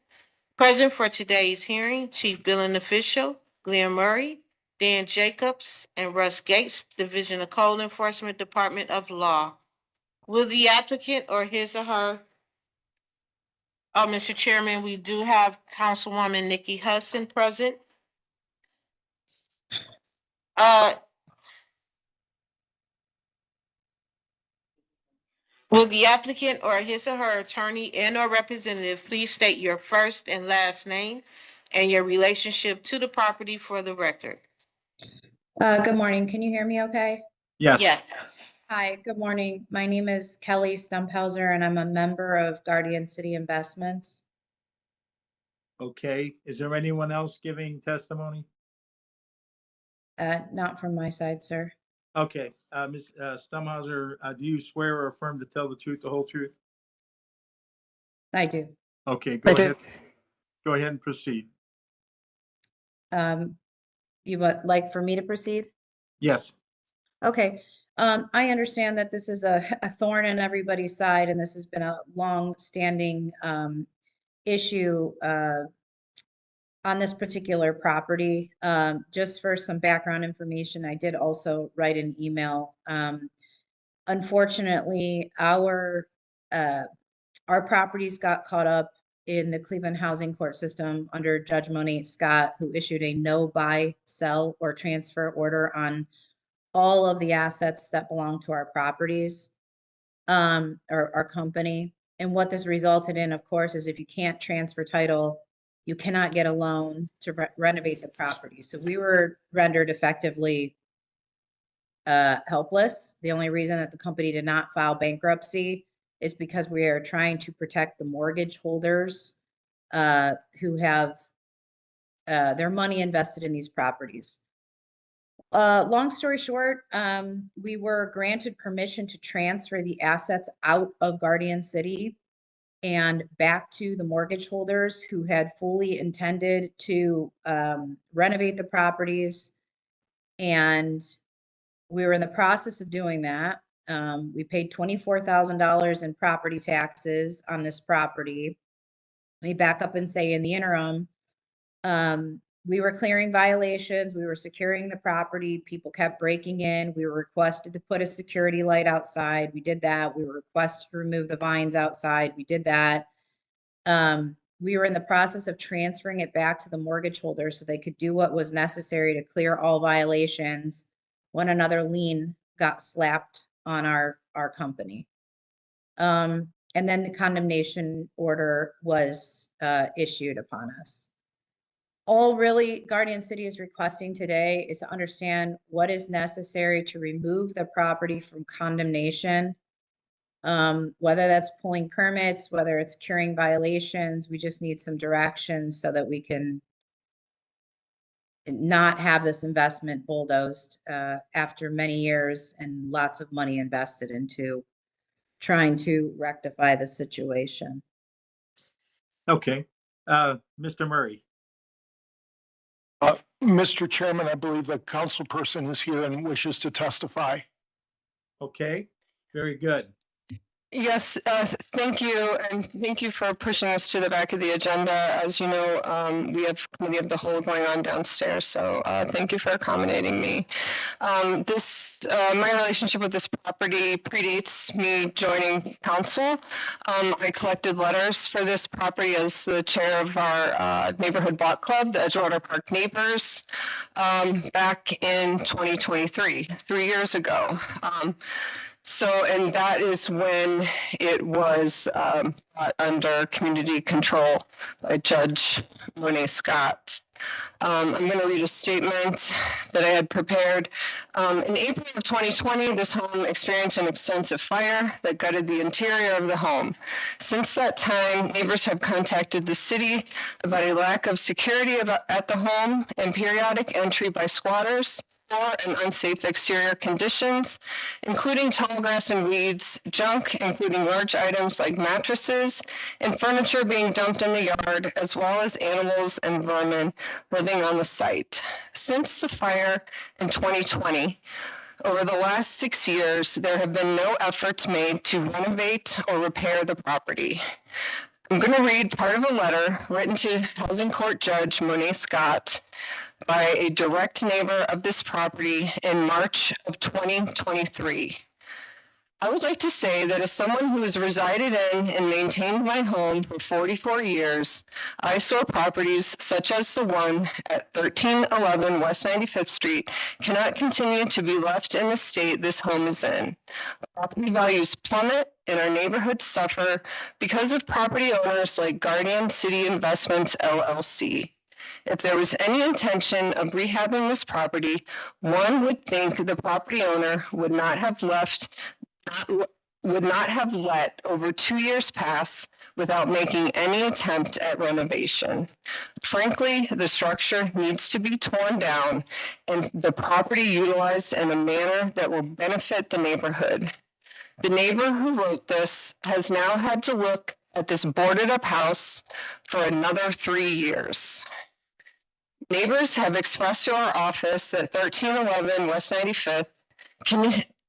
Present for today's hearing, Chief Billing Official Glenn Murray, Dan Jacobs, and Russ Gates, Division of Code Enforcement, Department of Law. Will the applicant or his or her... Oh, Mr. Chairman, we do have Councilwoman Nikki Hudson present. Will the applicant or his or her attorney and or representative please state your first and last name and your relationship to the property for the record? Good morning. Can you hear me okay? Yes. Yes. Hi, good morning. My name is Kelly Stumphauser and I'm a member of Guardian City Investments. Okay. Is there anyone else giving testimony? Not from my side, sir. Okay. Ms. Stumhauser, do you swear or affirm to tell the truth, the whole truth? I do. Okay, go ahead. Go ahead and proceed. You would like for me to proceed? Yes. Okay. I understand that this is a thorn in everybody's side and this has been a long-standing issue on this particular property. Just for some background information, I did also write an email. Unfortunately, our properties got caught up in the Cleveland Housing Court system under Judge Monique Scott, who issued a no buy, sell, or transfer order on all of the assets that belong to our properties, or our company. And what this resulted in, of course, is if you can't transfer title, you cannot get a loan to renovate the property. So we were rendered effectively helpless. The only reason that the company did not file bankruptcy is because we are trying to protect the mortgage holders who have their money invested in these properties. Long story short, we were granted permission to transfer the assets out of Guardian City and back to the mortgage holders who had fully intended to renovate the properties. And we were in the process of doing that. We paid $24,000 in property taxes on this property. Let me back up and say in the interim, we were clearing violations. We were securing the property. People kept breaking in. We were requested to put a security light outside. We did that. We were requested to remove the vines outside. We did that. We were in the process of transferring it back to the mortgage holder so they could do what was necessary to clear all violations when another lien got slapped on our company. And then the condemnation order was issued upon us. All really Guardian City is requesting today is to understand what is necessary to remove the property from condemnation, whether that's pulling permits, whether it's curing violations. We just need some directions so that we can not have this investment bulldozed after many years and lots of money invested into trying to rectify the situation. Okay. Mr. Murray. Mr. Chairman, I believe the council person is here and wishes to testify. Okay, very good. Yes, thank you, and thank you for pushing us to the back of the agenda. As you know, we have committee of the whole going on downstairs, so thank you for accommodating me. My relationship with this property predates me joining council. I collected letters for this property as the chair of our neighborhood block club, the Edgewater Park Neighbors, back in 2023, 3 years ago. And that is when it was brought under community control by Judge Monet Scott. I'm going to read a statement that I had prepared. In April of 2020, this home experienced an extensive fire that gutted the interior of the home. Since that time, neighbors have contacted the city about a lack of security at the home and periodic entry by squatters, and unsafe exterior conditions, including tall grass and weeds, junk, including large items like mattresses and furniture being dumped in the yard, as well as animals and vermin living on the site. Since the fire in 2020, over the last 6 years, there have been no efforts made to renovate or repair the property. I'm going to read part of a letter written to Housing Court Judge Monet Scott by a direct neighbor of this property in March of 2023. I would like to say that as someone who has resided in and maintained my home for 44 years, eyesore properties such as the one at 1311 West 95th Street cannot continue to be left in the state this home is in. Property values plummet and our neighborhoods suffer because of property owners like Guardian City Investments LLC. If there was any intention of rehabbing this property, one would think the property owner would not have let over 2 years pass without making any attempt at renovation. Frankly, the structure needs to be torn down and the property utilized in a manner that will benefit the neighborhood. The neighbor who wrote this has now had to look at this boarded up house for another 3 years. Neighbors have expressed to our office that 1311 West 95th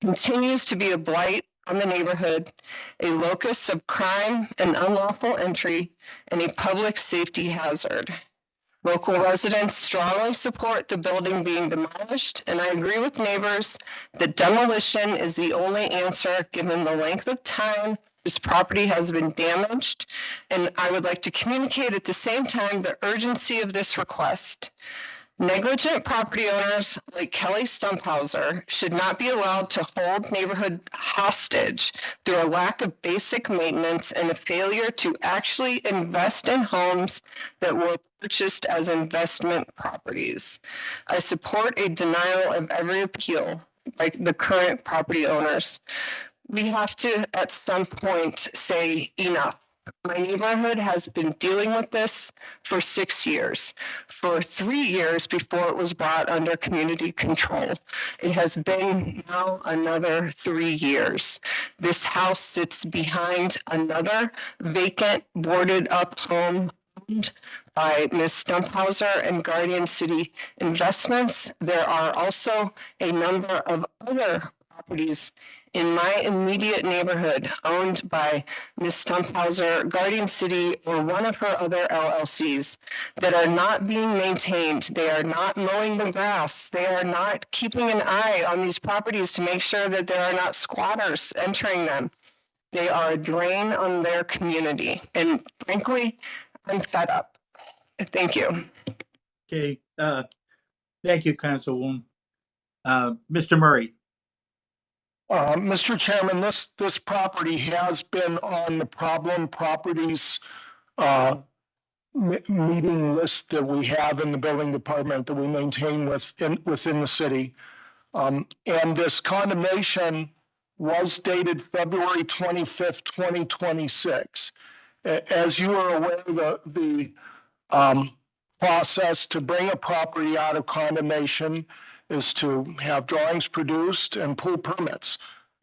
continues to be a blight on the neighborhood, a locus of crime and unlawful entry, and a public safety hazard. Local residents strongly support the building being demolished, and I agree with neighbors that demolition is the only answer given the length of time this property has been damaged, and I would like to communicate at the same time the urgency of this request. Negligent property owners like Kelly Stumphauser should not be allowed to hold neighborhood hostage through a lack of basic maintenance and a failure to actually invest in homes that were purchased as investment properties. I support a denial of every appeal by the current property owners. We have to, at some point, say enough. My neighborhood has been dealing with this for 6 years, for 3 years before it was brought under community control. It has been now another 3 years. This house sits behind another vacant, boarded up home owned by Ms. Stumphauser and Guardian City Investments. There are also a number of other properties in my immediate neighborhood owned by Ms. Stumphauser, Guardian City, or one of her other LLCs that are not being maintained. They are not mowing the grass. They are not keeping an eye on these properties to make sure that there are not squatters entering them. They are a drain on their community. And frankly, I'm fed up. Thank you. Okay, thank you, Councilwoman. Mr. Murray. Mr. Chairman, this property has been on the problem properties meeting list that we have in the building department that we maintain within the city. And this condemnation was dated February 25th, 2026. As you are aware, the process to bring a property out of condemnation is to have drawings produced and pull permits.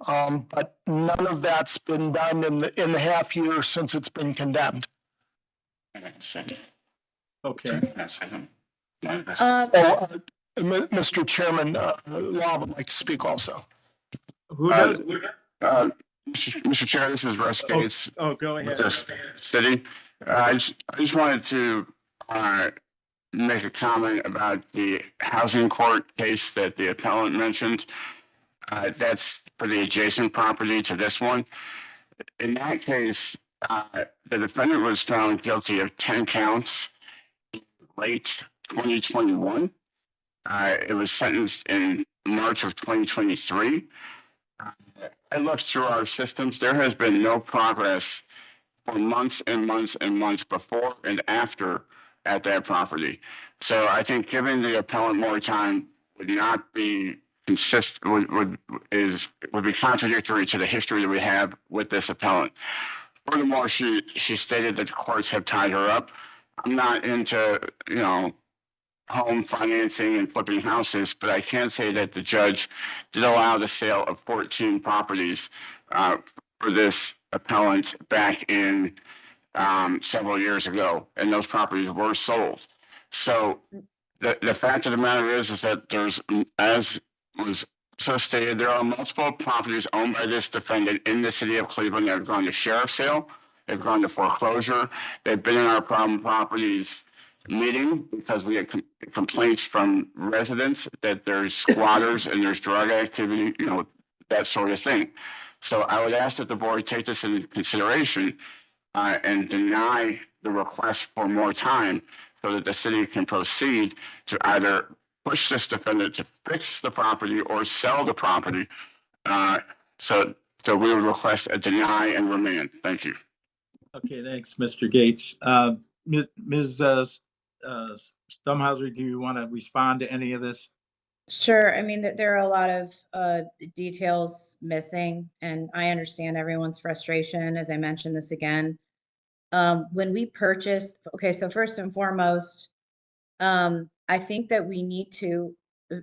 But none of that's been done in the half year since it's been condemned. Okay. Mr. Chairman, Rob would like to speak also. Who does? Mr. Chair, this is Russ Gates. Oh, go ahead. City. I just wanted to make a comment about the housing court case that the appellant mentioned. That's for the adjacent property to this one. In that case, the defendant was found guilty of 10 counts in late 2021. It was sentenced in March of 2023. I looked through our systems. There has been no progress for months and months and months before and after at that property. So I think giving the appellant more time would not be consistent, would be contradictory to the history that we have with this appellant. Furthermore, she stated that the courts have tied her up. I'm not into, home financing and flipping houses, but I can say that the judge did allow the sale of 14 properties for this appellant back in several years ago, and those properties were sold. So the fact of the matter is that there's, as was so stated, there are multiple properties owned by this defendant in the city of Cleveland that have gone to sheriff's sale, they've gone to foreclosure, they've been in our problem properties meeting because we had complaints from residents that there's squatters and there's drug activity, that sort of thing. So I would ask that the board take this into consideration and deny the request for more time so that the city can proceed to either push this defendant to fix the property or sell the property. So we would request a deny and remand. Thank you. Okay, thanks, Mr. Gates. Ms. Stumhauser, do you want to respond to any of this? Sure. I mean, there are a lot of details missing, and I understand everyone's frustration. As I mentioned this again, when we purchased, okay, so first and foremost, I think that we need to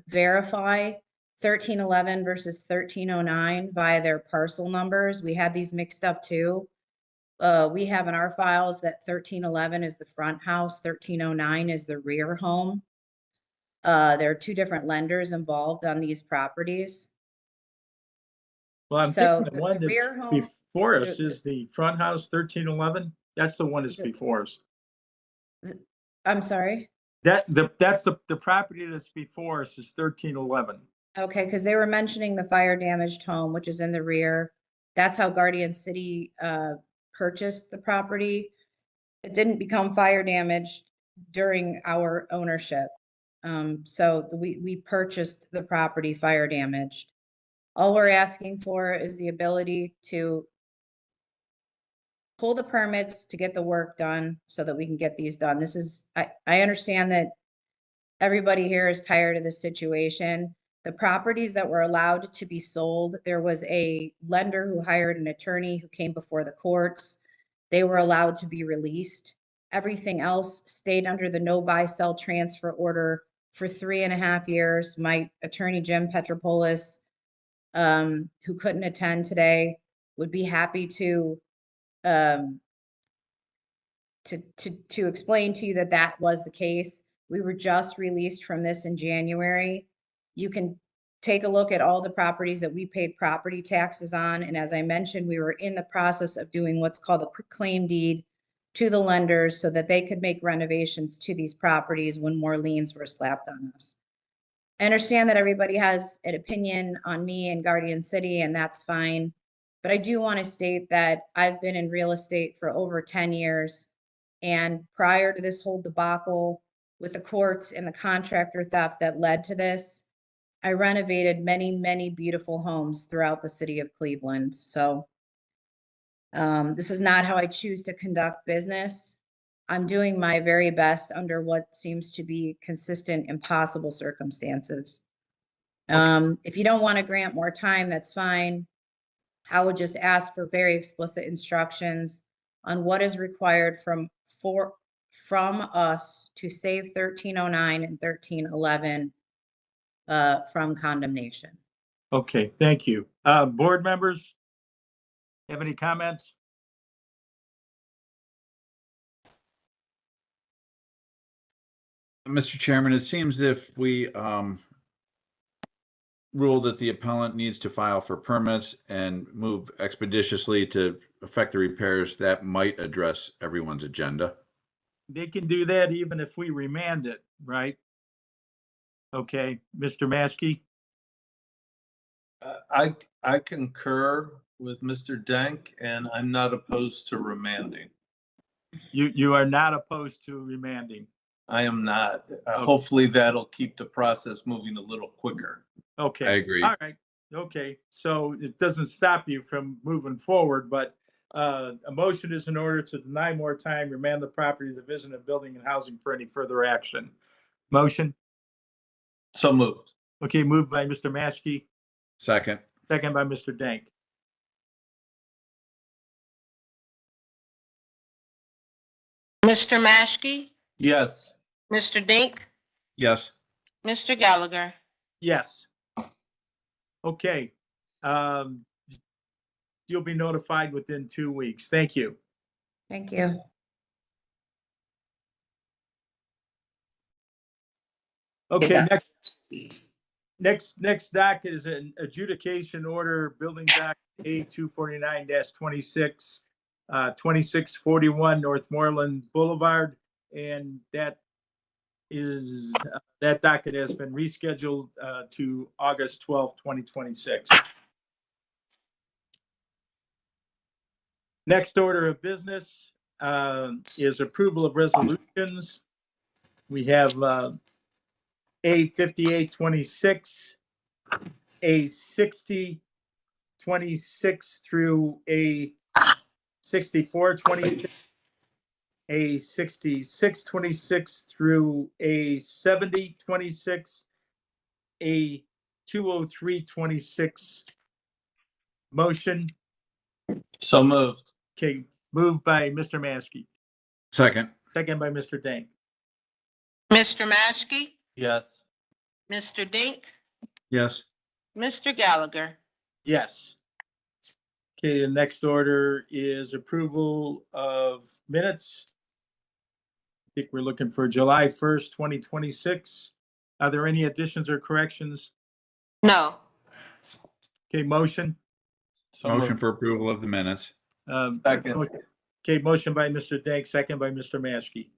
verify 1311 versus 1309 via their parcel numbers. We had these mixed up too. We have in our files that 1311 is the front house, 1309 is the rear home. There are two different lenders involved on these properties. Well, I'm So thinking the one the rear that's home- before us is the front house, 1311. That's the one that's before us. I'm sorry? That's the property that's before us is 1311. Okay, because they were mentioning the fire damaged home, which is in the rear. That's how Guardian City purchased the property. It didn't become fire damaged during our ownership. So we purchased the property fire damaged. All we're asking for is the ability to pull the permits to get the work done so that we can get these done. This is, I understand that everybody here is tired of this situation. The properties that were allowed to be sold, there was a lender who hired an attorney who came before the courts. They were allowed to be released. Everything else stayed under the no buy sell transfer order for 3.5 years. My attorney, Jim Petropoulos, who couldn't attend today, would be happy to explain to you that that was the case. We were just released from this in January. You can take a look at all the properties that we paid property taxes on. And as I mentioned, we were in the process of doing what's called a quick claim deed to the lenders so that they could make renovations to these properties when more liens were slapped on us. I understand that everybody has an opinion on me and Guardian City, and that's fine. But I do want to state that I've been in real estate for over 10 years. And prior to this whole debacle with the courts and the contractor theft that led to this, I renovated many, many beautiful homes throughout the city of Cleveland. So this is not how I choose to conduct business. I'm doing my very best under what seems to be consistent, impossible circumstances. If you don't want to grant more time, that's fine. I would just ask for very explicit instructions on what is required from us to save 1309 and 1311 from condemnation. Okay, thank you. Board members, have any comments? Mr. Chairman, it seems if we rule that the appellant needs to file for permits and move expeditiously to effect the repairs, that might address everyone's agenda. They can do that even if we remand it, right? Okay, Mr. Maskey? I concur with Mr. Denk, and I'm not opposed to remanding. You are not opposed to remanding? I am not. Hopefully that'll keep the process moving a little quicker. Okay. I agree. All right. Okay. So it doesn't stop you from moving forward, but A motion is in order to deny more time, remand the property to the Division of Building and Housing for any further action. Motion? So moved. Okay, moved by Mr. Maskey, Second. second by Mr. Dank. Mr. Maskey, Yes. Mr. Dink, Yes. Mr. Gallagher. Yes. Okay. You'll be notified within 2 weeks. Thank you. Thank you. Okay, next docket is an adjudication order, building doc A 249-26, 2641 Northmoreland Boulevard. And that docket has been rescheduled to August 12th, 2026. Next order of business is approval of resolutions. We have A 5826, A 6026 through A 6426, A 6626 through A 7026, A 20326. Motion. So moved. Okay, moved by Mr. Maskey, Second. second by Mr. Dank. Mr. Maskey, Yes. Mr. Dink, Yes. Mr. Gallagher. Yes. Okay, the next order is approval of minutes. I think we're looking for July 1st, 2026. Are there any additions or corrections? No. Okay, motion. Motion for approval of the minutes. Second. Okay, motion by Mr. Dank, second by Mr. Maskey.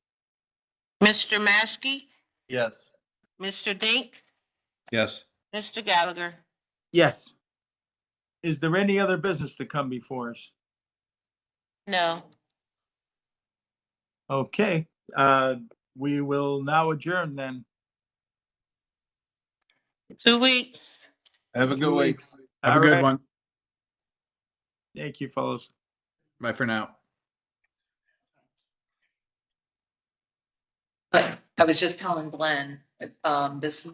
Mr. Maskey, Yes. Mr. Dink, Yes. Mr. Gallagher. Yes. Is there any other business to come before us? No. Okay, we will now adjourn then. 2 weeks. Have a good 2 week. weeks. Have a All good right. one. Thank you, fellows. Bye for now. But I was just telling Glenn, this morning.